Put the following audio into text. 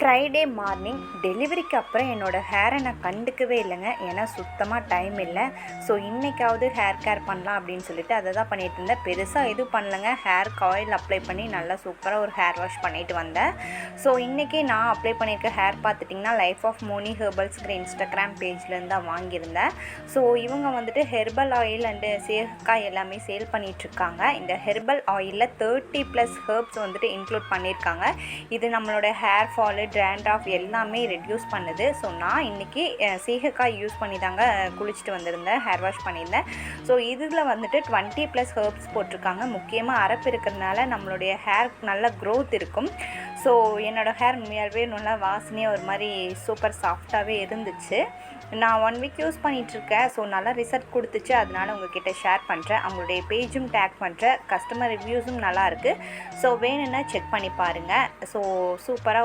Friday morning டெலிவரிக்கு அப்புறம் என்னோடய ஹேரை நான் கண்டுக்கவே இல்லைங்க. ஏன்னா சுத்தமாக டைம் இல்லை. ஸோ இன்றைக்காவது ஹேர் கேர் பண்ணலாம் அப்படின்னு சொல்லிட்டு அதை தான் பண்ணிகிட்டு இருந்தேன். பெருசாக எதுவும் பண்ணலைங்க. ஹேருக்கு ஆயில் அப்ளை பண்ணி நல்லா சூப்பராக ஒரு ஹேர் வாஷ் பண்ணிட்டு வந்தேன். ஸோ இன்றைக்கி நான் அப்ளை பண்ணியிருக்க ஹேர் பார்த்துட்டிங்கன்னா லைஃப் ஆஃப் மோனி ஹெர்பல்ஸ்ங்கிற இன்ஸ்டாகிராம் பேஜ்லேருந்து தான் வாங்கியிருந்தேன். ஸோ இவங்க வந்துட்டு ஹெர்பல் ஆயில் அண்டு சேகக்காய் எல்லாமே சேல் பண்ணிகிட்ருக்காங்க. இந்த ஹெர்பல் ஆயிலில் 30+ ஹெர்ப்ஸ் வந்துட்டு இன்க்ளூட் பண்ணியிருக்காங்க. இது நம்மளோட ஹேர் ஃபாலு, ட்ராண்ட்ரஃப் எல்லாமே ரெடியூஸ் பண்ணுது. ஸோ நான் இன்றைக்கி சீகக்காய் யூஸ் பண்ணி தாங்க குளிச்சுட்டு வந்திருந்தேன், ஹேர் வாஷ் பண்ணியிருந்தேன். ஸோ இதில் வந்துட்டு 20+ ஹெர்ப்ஸ் போட்டிருக்காங்க. முக்கியமாக அரப்பு இருக்கிறதுனால நம்மளுடைய ஹேர் நல்ல க்ரோத் இருக்கும். ஸோ என்னோடய ஹேர் உண்மையாகவே நல்லா வாசனையாக ஒரு மாதிரி சூப்பர் சாஃப்டாகவே இருந்துச்சு. நான் 1 வீக் யூஸ் பண்ணிகிட்ருக்கேன். ஸோ நல்லா ரிசல்ட் கொடுத்துச்சு. அதனால் உங்கள்கிட்ட ஷேர் பண்ணுறேன். அவங்களுடைய பேஜும் டேக் பண்ணுறேன். கஸ்டமர் ரிவ்யூஸும் நல்லாயிருக்கு. ஸோ வேணும்னா செக் பண்ணி பாருங்கள். ஸோ சூப்பராக